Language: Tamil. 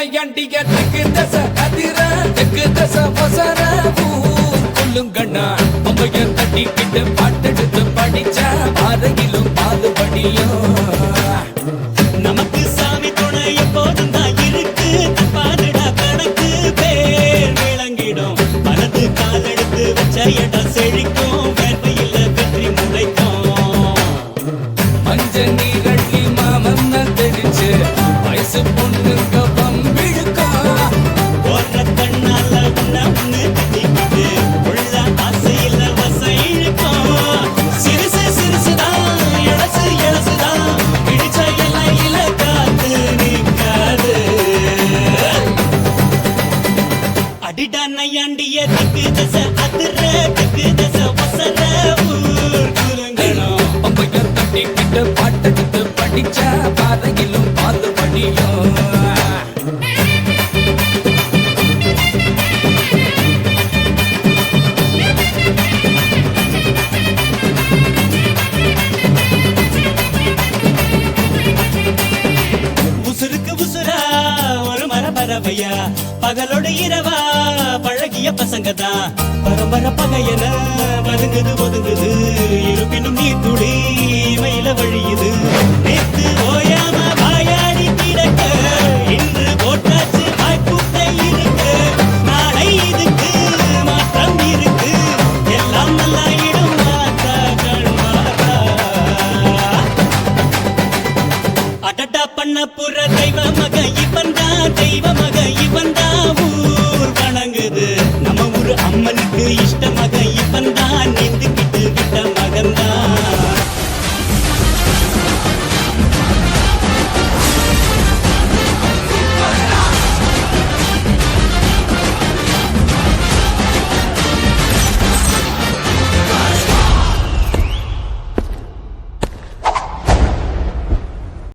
நையாண்டிய தெற்கு தசை அதிர தெற்கு தசை வசர கொல்லுங்கண்ணா பொம்பைய தட்டிக்கிட்டு பாட்டெடுத்து படிச்ச பாதையிலும் பாதுபடியும் நமக்கு சாமி துணை எப்போதும் தான் இருக்கு பாருடா கணக்கு பேர் விளங்கிடும் மனது காலெடுத்து வச்ச இடம் செழிக்கும் வேர்வையில் வெற்றி முளைக்கும் மஞ்ச நீரட்டி மாமன் தெரிச்சு வயசு பொண்ணுங்க பம்பிழுக்கும் போற கண்ணால உன்ன திட்டிக்கிட்டு உள்ள ஆசையில் வசம் இழுக்கும் சிறுசு சிறுசுதான் எழசு எழசுதான் பிடிச்ச இலையில காத்து நிற்காது அடிடா நையாண்டிய திக்கு தசை அதிர திக்கு தசை வசர ஊர் குலுங்கணும் பொம்பைய தட்டிக்கிட்டு பாட்டெடுத்து படிச்ச பாதையிலும் பாதுபடியும் உசுருக்கு உசுரா ஒரு மரபரவையா பகலோடு இரவா பழகிய பசங்க தான் பரம்பர பகையன வதுங்குது ஒதுங்குது இருப்பினும் நீ துளி மயில வழியுது நேத்து ஓயாம வாயாடி கிடக்க இன்று போட்டாச்சு வாய்ப்புத்தை இருக்கு நாளை இதுக்கு மாற்றம் இருக்கு எல்லாம் நல்லாயிடும் மாத்தா கண்மாத்தா அடடா பண்ண புற தெய்வ மக இவன்தான் தெய்வ மக இவன்தான் ஊர் வணங்குது நம்ம ஊரு அம்மனுக்கு இஷ்ட மக இவன்தான் நீந்துக்கிட்டு விட்ட மகன்தான்